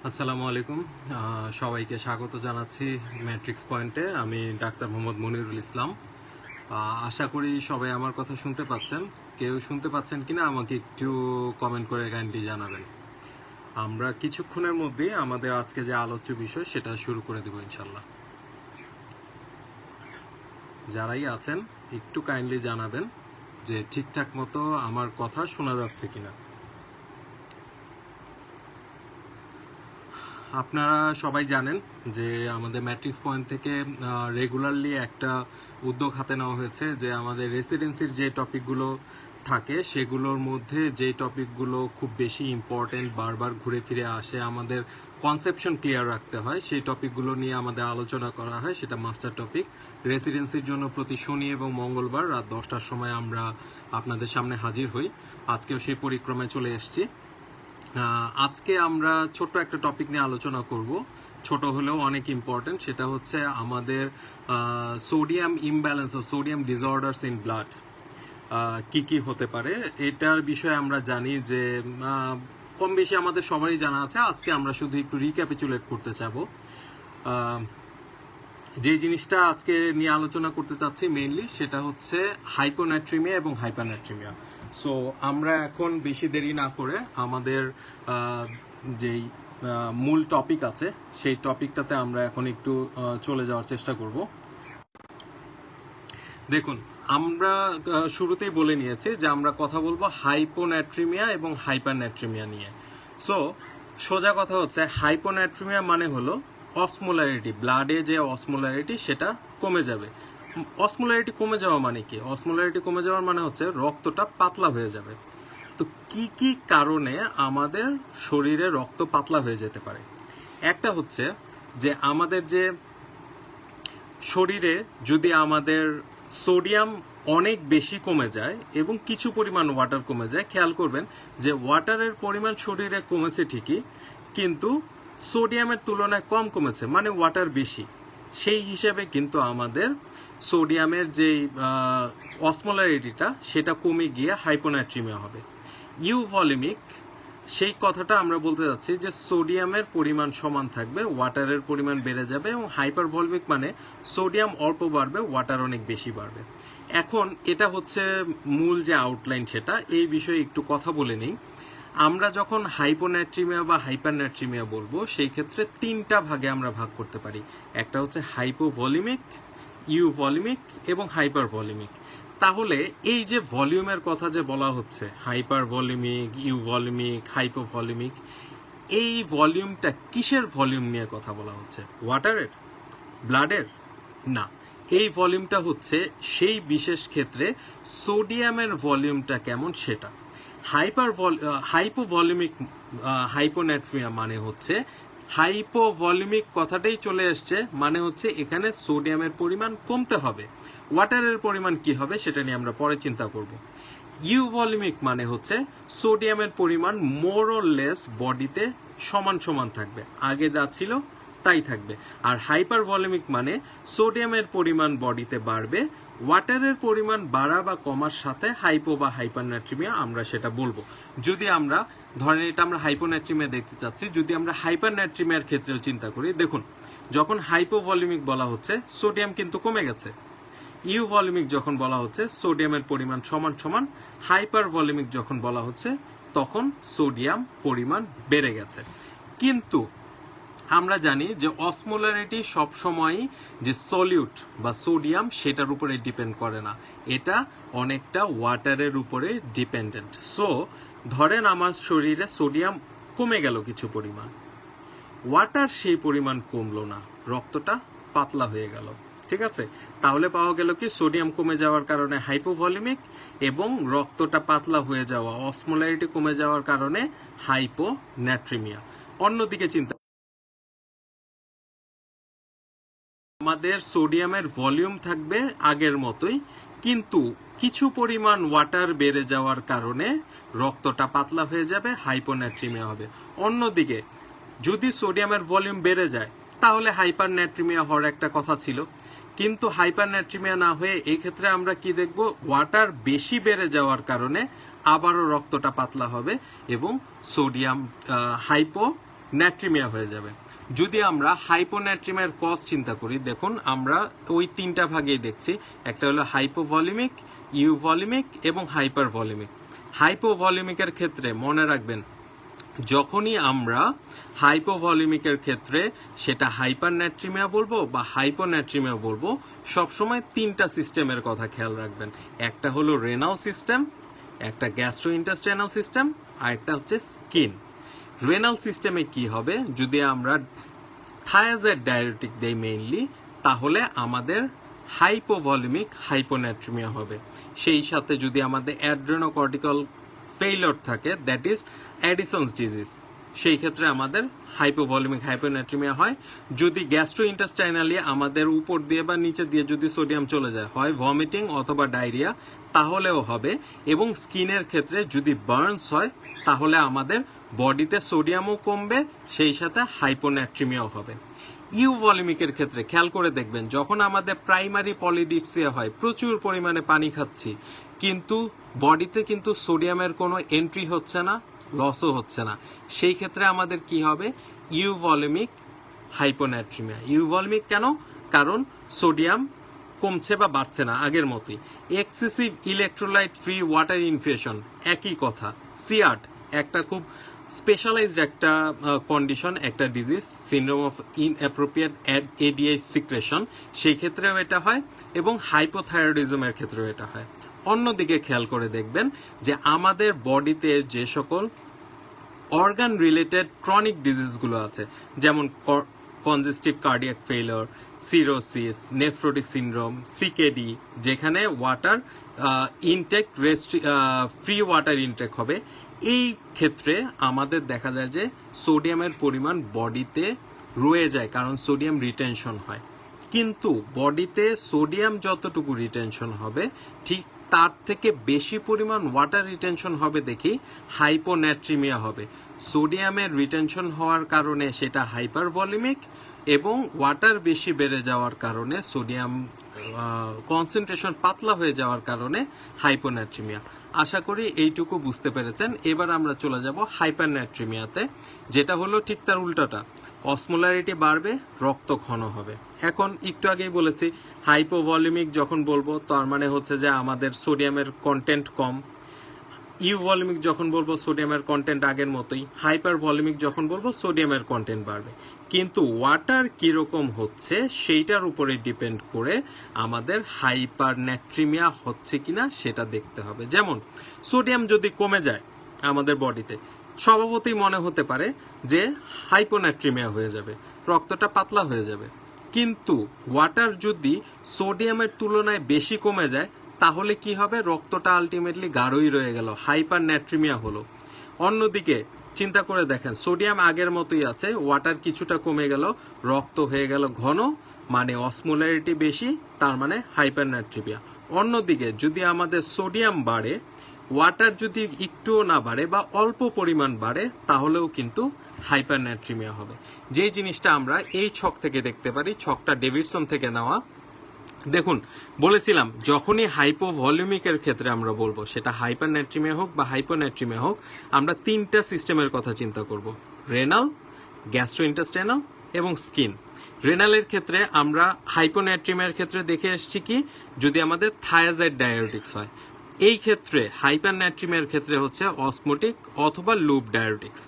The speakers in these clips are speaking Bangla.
আসসালামু আলাইকুম। সবাইকে স্বাগত জানাচ্ছি ম্যাট্রিক্স পয়েন্টে। আমি ডাক্তার মোহাম্মদ মনিরুল ইসলাম। আশা করি সবাই আমার কথা শুনতে পাচ্ছেন। কেউ শুনতে পাচ্ছেন কিনা আমাকে একটু কমেন্ট করে কাইন্ডলি জানাবেন। আমরা কিছুক্ষণের মধ্যেই আমাদের আজকে যে আলোচ্য বিষয় সেটা শুরু করে দেব ইনশাল্লাহ। যারাই আছেন একটু কাইন্ডলি জানাবেন যে ঠিকঠাক মতো আমার কথা শোনা যাচ্ছে কিনা। আপনারা সবাই জানেন যে আমাদের ম্যাট্রিক্স পয়েন্ট থেকে রেগুলারলি একটা উদ্যোগ হাতে নেওয়া হয়েছে যে আমাদের রেসিডেন্সির যে টপিকগুলো থাকে সেগুলোর মধ্যে যে টপিকগুলো খুব বেশি ইম্পর্টেন্ট, বারবার ঘুরে ফিরে আসে, আমাদের কনসেপশন ক্লিয়ার রাখতে হয়, সেই টপিকগুলো নিয়ে আমাদের আলোচনা করা হয়। সেটা মাস্টার টপিক। রেসিডেন্সির জন্য প্রতি শনি এবং মঙ্গলবার রাত 10টার সময় আমরা আপনাদের সামনে হাজির হই। আজকেও সেই পরিক্রমায় চলে এসেছি। আজকে আমরা ছোট্ট একটা টপিক নিয়ে আলোচনা করব, ছোট হলেও অনেক ইম্পর্টেন্ট। সেটা হচ্ছে আমাদের sodium imbalance, sodium disorders in blood কি কি হতে পারে। এটার বিষয়ে আমরা জানি যে কম বেশি আমাদের সবারই জানা আছে। আজকে আমরা শুধু একটু রিক্যাপিচুলেট করতে চাবো। যে জিনিসটা আজকে নিয়ে আলোচনা করতে চাচ্ছি মেইনলি সেটা হচ্ছে হাইপোনাট্রিমিয়া এবং হাইপারনাট্রিমিয়া। সো আমরা এখন বেশি দেরি না করে আমাদের যেই মূল টপিক আছে সেই টপিকটাতে আমরা এখন একটু চলে যাওয়ার চেষ্টা করব। দেখুন, আমরা শুরুতেই বলে নিয়েছি যে আমরা কথা বলবো হাইপোনাট্রিমিয়া এবং হাইপারনাট্রিমিয়া নিয়ে। সো সোজা কথা হচ্ছে হাইপোনাট্রিমিয়া মানে হলো অসমোলারিটি, ব্লাডে যে অসমোলারিটি সেটা কমে যাবে। অসমোলারিটি কমে যাওয়া মানে কি? অসমোলারিটি কমে যাওয়ার মানে হচ্ছে রক্তটা পাতলা হয়ে যাবে। তো কি কি কারণে আমাদের শরীরে রক্ত পাতলা হয়ে যেতে পারে? একটা হচ্ছে যে আমাদের যে শরীরে যদি আমাদের সোডিয়াম অনেক বেশি কমে যায় এবং কিছু পরিমাণ ওয়াটার কমে যায়, খেয়াল করবেন যে ওয়াটারের পরিমাণ শরীরে কমেছে ঠিকই, কিন্তু সোডিয়ামের তুলনায় কম কমেছে, মানে ওয়াটার বেশি। সেই হিসেবে কিন্তু আমাদের সোডিয়ামের যেই অসমোলারিটিটা সেটা কমে গিয়ে হাইপোনাট্রিমিয়া হবে। ইউভলিমিক, সেই কথাটা আমরা বলতে যাচ্ছি যে সোডিয়ামের পরিমাণ সমান থাকবে, ওয়াটারের পরিমাণ বেড়ে যাবে। এবং হাইপারভলমিক মানে সোডিয়াম অল্প বাড়বে, ওয়াটার অনেক বেশি বাড়বে। এখন এটা হচ্ছে মূল যে আউটলাইন, সেটা এই বিষয়ে একটু কথা বলে নিই। আমরা যখন হাইপোনাট্রিমিয়া বা হাইপারনাট্রিমিয়া বলবো সেই ক্ষেত্রে তিনটা ভাগে আমরা ভাগ করতে পারি। একটা হচ্ছে হাইপোভলিমিক, ইউভলিমিক এবং হাইপারভলিমিক। তাহলে এই যে ভলিউমের কথা যে বলা হচ্ছে, হাইপারভলিমিক, ইউভলিমিক, হাইপোভলিমিক, এই ভলিউমটা কিসের ভলিউম নিয়ে কথা বলা হচ্ছে? ওয়াটারের? ব্লাডের? না, এই ভলিউমটা হচ্ছে সেই বিশেষ ক্ষেত্রে সোডিয়ামের ভলিউমটা কেমন সেটা। হাইপোভলিউমিক হাইপোনাট্রিয়া মানে হচ্ছে হাইপোভলিউমিক কথাটাই চলে আসছে, মানে হচ্ছে এখানে সোডিয়ামের পরিমাণ কমতে হবে। ওয়াটারের পরিমাণ কি হবে সেটা নিয়ে আমরা পরে চিন্তা করব। ইউভলিউমিক মানে হচ্ছে সোডিয়ামের পরিমাণ মোর অর লেস বডিতে সমান সমান থাকবে, আগে যা ছিল তাই থাকবে। আর হাইপারভলিউমিক মানে সোডিয়ামের পরিমাণ বডিতে বাড়বে, ওয়াটারের পরিমাণ বাড়া বা কমার সাথে হাইপো বা হাইপারনাট্রিমিয়া আমরা সেটা বলবো। যদি আমরা ধরেন এটা আমরা হাইপোনাট্রিমিয়া দেখতে চাচ্ছি, যদি আমরা হাইপারনাট্রিমিয়ার ক্ষেত্রেও চিন্তা করি, দেখুন যখন হাইপোভলিউমিক বলা হচ্ছে সোডিয়াম কিন্তু কমে গেছে, ইউভলিউমিক যখন বলা হচ্ছে সোডিয়ামের পরিমাণ সমান সমান, হাইপারভলিউমিক যখন বলা হচ্ছে তখন সোডিয়াম পরিমাণ বেড়ে গেছে। কিন্তু আমরা জানি যে অসমোলারিটি সবসময়ই যে সলিউট বা সোডিয়াম সেটার উপরে ডিপেন্ড করে না, এটা অনেকটা ওয়াটারের উপরে ডিপেন্ডেন্ট। সো ধরেন আমার শরীরে সোডিয়াম কমে গেল কিছু পরিমাণ, ওয়াটার সেই পরিমাণ কমলো না, রক্তটা পাতলা হয়ে গেল। ঠিক আছে, তাহলে পাওয়া গেল কি সোডিয়াম কমে যাওয়ার কারণে হাইপোভলিউমিক এবং রক্তটা পাতলা হয়ে যাওয়া, অসমোলারিটি কমে যাওয়ার কারণে হাইপোনাট্রিমিয়া। অন্যদিকে চিন্তা, আমাদের সোডিয়ামের ভলিউম থাকবে আগের মতোই, কিন্তু কিছু পরিমাণ ওয়াটার বেড়ে যাওয়ার কারণে রক্তটা পাতলা হয়ে যাবে, হাইপোনাট্রিমিয়া হবে। অন্যদিকে যদি সোডিয়ামের ভলিউম বেড়ে যায় তাহলে হাইপারনাট্রিমিয়া হওয়ার একটা কথা ছিল, কিন্তু হাইপারনাট্রিমিয়া না হয়ে এই ক্ষেত্রে আমরা কি দেখব, ওয়াটার বেশি বেড়ে যাওয়ার কারণে আবারও রক্তটা পাতলা হবে এবং সোডিয়াম হাইপো ন্যাট্রিমিয়া হয়ে যাবে। যদি আমরা হাইপোন্যাট্রিমিয়ার কজ চিন্তা করি, দেখুন আমরা ওই তিনটা ভাগেই দেখছি, একটা হলো হাইপোভলিমিক, ইউভলিমিক এবং হাইপারভলিমিক। হাইপোভলিমিকের ক্ষেত্রে মনে রাখবেন, যখনই আমরা হাইপোভলিমিকের ক্ষেত্রে সেটা হাইপারন্যাট্রিমিয়া বলবো বা হাইপোন্যাট্রিমিয়া বলবো, সবসময় তিনটা সিস্টেমের কথা খেয়াল রাখবেন। একটা হলো রেনাল সিস্টেম, একটা গ্যাস্ট্রোইন্টেস্টাইনাল সিস্টেম, আর একটা হচ্ছে স্কিন। রেনাল সিস্টেমে কি হবে, যদি আমরা থায়াজাইড ডায়ুরেটিক দেই মেইনলি, তাহলে আমাদের হাইপোভলিমিক হাইপোন্যাট্রিমিয়া হবে। সেই সাথে যদি আমাদের অ্যাড্রেনোকর্টিক্যাল ফেইলিওর থাকে, দ্যাট ইজ অ্যাডিসনস ডিজিজ, সেই ক্ষেত্রে আমাদের হাইপোভলিমিক হাইপোন্যাট্রিমিয়া হয়। যদি গ্যাস্ট্রোইন্টেস্টাইনালি আমাদের উপর দিয়ে বা নিচে দিয়ে যদি সোডিয়াম চলে যায়, হয় ভমিটিং অথবা ডায়রিয়া, তাহলেও হবে। এবং স্কিনের ক্ষেত্রে যদি বার্নস হয়, তাহলে আমাদের বডিতে সোডিয়ামও কমবে, সেই সাথে হাইপোন্যাট্রিমিয়াও হবে। ইউভলিমিকের ক্ষেত্রে খেয়াল করে দেখবেন, যখন আমাদের প্রাইমারি পলিডিপসিয়া হয়, প্রচুর পরিমাণে পানি খাচ্ছি, কিন্তু বডিতে কিন্তু সোডিয়ামের কোনো এন্ট্রি হচ্ছে না, লসও হচ্ছে না, সেই ক্ষেত্রে আমাদের কি হবে, ইউভলিমিক হাইপোন্যাট্রিমিয়া। ইউভলিমিক কেন? কারণ সোডিয়াম কমছে বা বাড়ছে না আগের মতোই। Excessive electrolyte free water infusion, একই কথা। সিআরট একটা খুব স্পেশালাইজড একটা কন্ডিশন, একটা disease, syndrome of inappropriate ADH secretion, সেই ক্ষেত্রেও এটা হয়, এবং হাইপোথাইরয়েডিজমের ক্ষেত্রেও এটা হয়। অন্যদিকে খেয়াল করে দেখবেন যে আমাদের বডিতে যে সকল অর্গান রিলেটেড ক্রনিক ডিজিজগুলো আছে, যেমন congestive cardiac failure, cirrhosis, nephrotic syndrome, CKD, যেখানে water intake free water intake হবে, এই ক্ষেত্রে আমাদের দেখা যায় যে সোডিয়ামের পরিমাণ বডিতে রয়ে যায়, কারণ সোডিয়াম রিটেনশন হয়। কিন্তু বডিতে সোডিয়াম যতটুকু রিটেনশন হবে, ঠিক তার থেকে বেশি পরিমাণ ওয়াটার রিটেনশন হবে দেখি হাইপোন্যাট্রিমিয়া হবে। সোডিয়ামের রিটেনশন হওয়ার কারণে সেটা হাইপারভলিমিক, এবং ওয়াটার বেশি বেড়ে যাওয়ার কারণে সোডিয়াম কনসেন্ট্রেশন পাতলা হয়ে যাওয়ার কারণে হাইপোন্যাট্রিমিয়া। আশা করি এইটুকু বুঝতে পেরেছেন। এবার আমরা চলে যাব হাইপারন্যাট্রিমিয়াতে, যেটা হলো ঠিক তার উল্টোটা। অসমোলারিটি বাড়বে, রক্ত ঘন হবে। এখন একটু আগেই বলেছি, হাইপোভলিমিক যখন বলবো তার মানে হচ্ছে যে আমাদের সোডিয়ামের কন্টেন্ট কম। ইউভলিমিক যখন বলবো সোডিয়ামের কন্টেন্ট আগের মতোই। হাইপারভলিমিক যখন বলবো সোডিয়ামের কন্টেন্ট বাড়বে। কিন্তু ওয়াটার কিরকম হচ্ছে সেইটার উপরে ডিপেন্ড করে আমাদের হাইপারন্যাট্রিমিয়া হচ্ছে কিনা সেটা দেখতে হবে। যেমন সোডিয়াম যদি কমে যায় আমাদের বডিতে, স্বভাবতই মনে হতে পারে যে হাইপোন্যাট্রিমিয়া হয়ে যাবে, রক্তটা পাতলা হয়ে যাবে। কিন্তু ওয়াটার যদি সোডিয়ামের তুলনায় বেশি কমে যায়, তাহলে কি হবে, রক্তটা আলটিমেটলি গাঢ়ই রয়ে গেল, হাইপারন্যাট্রিমিয়া হলো। অন্যদিকে চিন্তা করে দেখেন, সোডিয়াম আগের মতোই আছে, ওয়াটার কিছুটা কমে গেল, রক্ত হয়ে গেল ঘন, মানে অসমোলারিটি বেশি, তার মানে হাইপারন্যাট্রিমিয়া। অন্যদিকে যদি আমাদের সোডিয়াম বাড়ে, ওয়াটার যদি একটুও না বাড়ে বা অল্প পরিমাণ বাড়ে, তাহলেও কিন্তু হাইপারন্যাট্রিমিয়া হবে। যে জিনিসটা আমরা এই ছক থেকে দেখতে পারি, ছকটা ডেভিডসন থেকে নেওয়া। দেখুন, বলেছিলাম যখনই হাইপোভলিমিকের ক্ষেত্রে আমরা বলবো, সেটা হাইপারন্যাট্রিমিয়া হোক বা হাইপোন্যাট্রিমিয়া হোক, আমরা তিনটা সিস্টেমের কথা চিন্তা করব: রেনাল, গ্যাস্ট্রোইন্টেস্টাইনাল এবং স্কিন। রেনালের ক্ষেত্রে আমরা হাইপোন্যাট্রিমিয়ার ক্ষেত্রে দেখে এসেছি কি, যদি আমাদের থায়াজাইড ডায়ুরেটিক্স হয়। এই ক্ষেত্রে হাইপারন্যাট্রিমিয়ার ক্ষেত্রে হচ্ছে অসমোটিক অথবা লুপ ডায়ুরেটিক্স।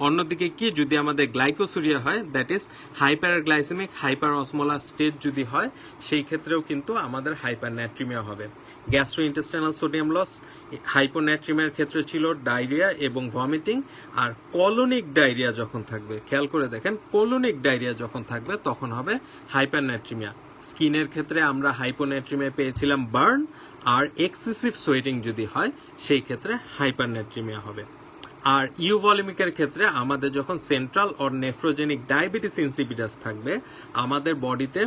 অন্যদিকে কি, যদি আমাদের গ্লাইকোসুরিয়া হয়, that is hyperglycemic hyper osmolar state যদি হয়, সেই ক্ষেত্রেও কিন্তু আমাদের হাইপারন্যাট্রিমিয়া হবে। গ্যাস্ট্রোইন্টেস্টাইনাল সোডিয়াম লস হাইপোন্যাট্রিমিয়ার ক্ষেত্রে ছিল ডায়রিয়া এবং ভমিটিং। আর কলোনিক ডায়রিয়া যখন থাকবে, খেয়াল করে দেখেন, কলোনিক ডায়রিয়া যখন থাকবে তখন হবে হাইপারন্যাট্রিমিয়া। স্কিনের ক্ষেত্রে আমরা হাইপোন্যাট্রিমিয়া পেয়েছিলাম বার্ন, আর এক্সেসিভ সোয়েটিং যদি হয়, সেই ক্ষেত্রে হাইপারন্যাট্রিমিয়া হবে। আর ইউভলিমিকের ক্ষেত্রে আমাদের যখন central or nephrogenic diabetes insipidus থাকবে, আমাদের বডিতে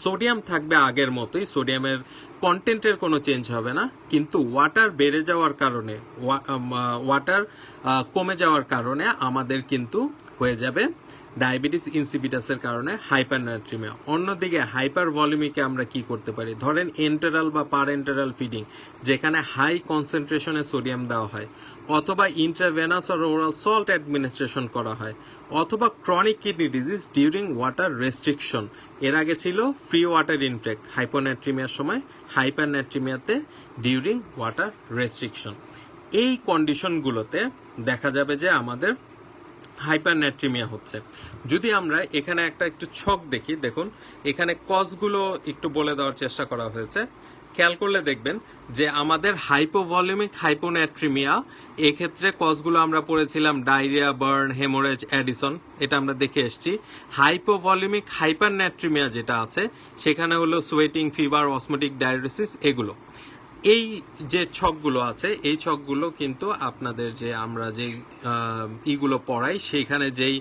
সোডিয়াম থাকবে আগের মতোই, সোডিয়ামের কন্টেন্টের কোনো চেঞ্জ হবে না, কিন্তু ওয়াটার বেড়ে যাওয়ার কারণে, ওয়াটার কমে যাওয়ার কারণে আমাদের কিন্তু হয়ে যাবে ডায়াবেটিস ইনসিপিটাসের কারণে হাইপারনাট্রিমিয়া। অন্যদিকে হাইপার ভলিউমিকে আমরা কি করতে পারি, ধরেন এন্টেরাল বা পারেন্টেরাল ফিডিং যেখানে হাই কনসেন্ট্রেশনে সোডিয়াম দেওয়া হয়, অথবা ইন্ট্রাভেনাস আর ওরাল সল্ট অ্যাডমিনিস্ট্রেশন করা হয়, অথবা chronic kidney disease during water restriction. এর আগে ছিল ফ্রি ওয়াটার ইনটেক হাইপোনাট্রিমিয়ার সময়, হাইপারনাট্রিমিয়াতে ডিউরিং ওয়াটার রেস্ট্রিকশন। এই কন্ডিশনগুলোতে দেখা যাবে যে আমাদের হাইপারনাট্রিমিয়া হচ্ছে। যদি আমরা এখানে একটু ছক দেখি, দেখুন এখানে কজগুলো একটু বলে দেওয়ার চেষ্টা করা হয়েছে। খেয়াল করলে দেখবেন যে আমাদের হাইপোভলিউমিক হাইপোনাট্রিমিয়া, এক্ষেত্রে কজগুলো আমরা পড়েছিলাম ডায়রিয়া, বার্ন, হেমোরেজ, অ্যাডিসন, এটা আমরা দেখে এসেছি। হাইপোভলিউমিক হাইপারনাট্রিমিয়া যেটা আছে সেখানে হলো সোয়েটিং, ফিভার, অসমোটিক ডায়রিসিস, এগুলো। এই যে ছকগুলো আছে এই ছকগুলো কিন্তু আপনাদের যে আমরা যে ইগুলো পড়াই সেখানে যেই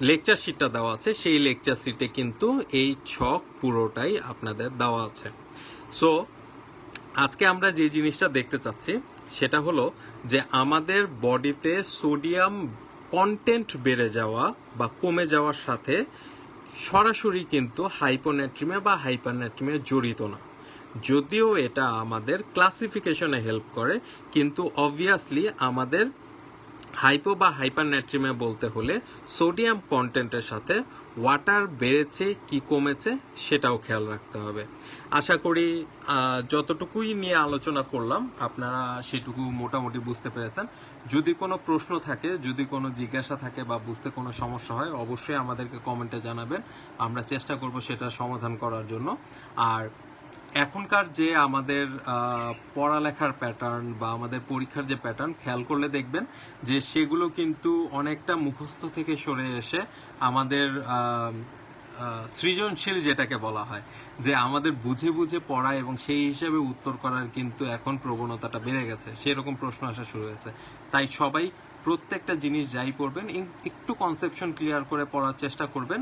লেকচার শিটটা দেওয়া আছে সেই লেকচার শিটে কিন্তু এই ছক পুরোটাই আপনাদের দেওয়া আছে। সো আজকে আমরা যে জিনিসটা দেখতে চাচ্ছি সেটা হলো যে আমাদের বডিতে সোডিয়াম কন্টেন্ট বেড়ে যাওয়া বা কমে যাওয়ার সাথে সরাসরি কিন্তু হাইপোনাট্রিমিয়া বা হাইপারনাট্রিমিয়া জড়িত না, যদিও এটা আমাদের ক্লাসিফিকেশনে হেল্প করে, কিন্তু অবভিয়াসলি আমাদের হাইপো বা হাইপারনাট্রিমিয়া বলতে হলে সোডিয়াম কন্টেন্টের সাথে ওয়াটার বেড়েছে কি কমেছে সেটাও খেয়াল রাখতে হবে। আশা করি যতটুকুই নিয়ে আলোচনা করলাম আপনারা সেটুকু মোটামুটি বুঝতে পেরেছেন। যদি কোনো প্রশ্ন থাকে, যদি কোনো জিজ্ঞাসা থাকে বা বুঝতে কোনো সমস্যা হয় অবশ্যই আমাদেরকে কমেন্টে জানাবেন, আমরা চেষ্টা করব সেটা সমাধান করার জন্য। আর এখনকার যে আমাদের পড়ালেখার প্যাটার্ন বা আমাদের পরীক্ষার যে প্যাটার্ন খেয়াল করলে দেখবেন যে সেগুলো কিন্তু অনেকটা মুখস্থ থেকে সরে এসে আমাদের সৃজনশীল যেটাকে বলা হয়, যে আমাদের বুঝে বুঝে পড়া এবং সেই হিসাবে উত্তর করার কিন্তু এখন প্রবণতাটা বেড়ে গেছে, সেরকম প্রশ্ন আসা শুরু হয়েছে। তাই সবাই প্রত্যেকটা জিনিস যাই পড়বেন একটু কনসেপশন ক্লিয়ার করে পড়ার চেষ্টা করবেন।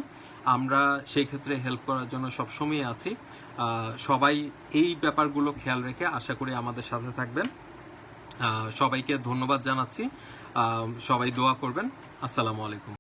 আমরা সেই ক্ষেত্রে হেল্প করার জন্য সবসময় আছি। সবাই এই ব্যাপারগুলো খেয়াল রেখে আশা করি আমাদের সাথে থাকবেন। সবাইকে ধন্যবাদ জানাচ্ছি। সবাই দোয়া করবেন। আসসালামু আলাইকুম।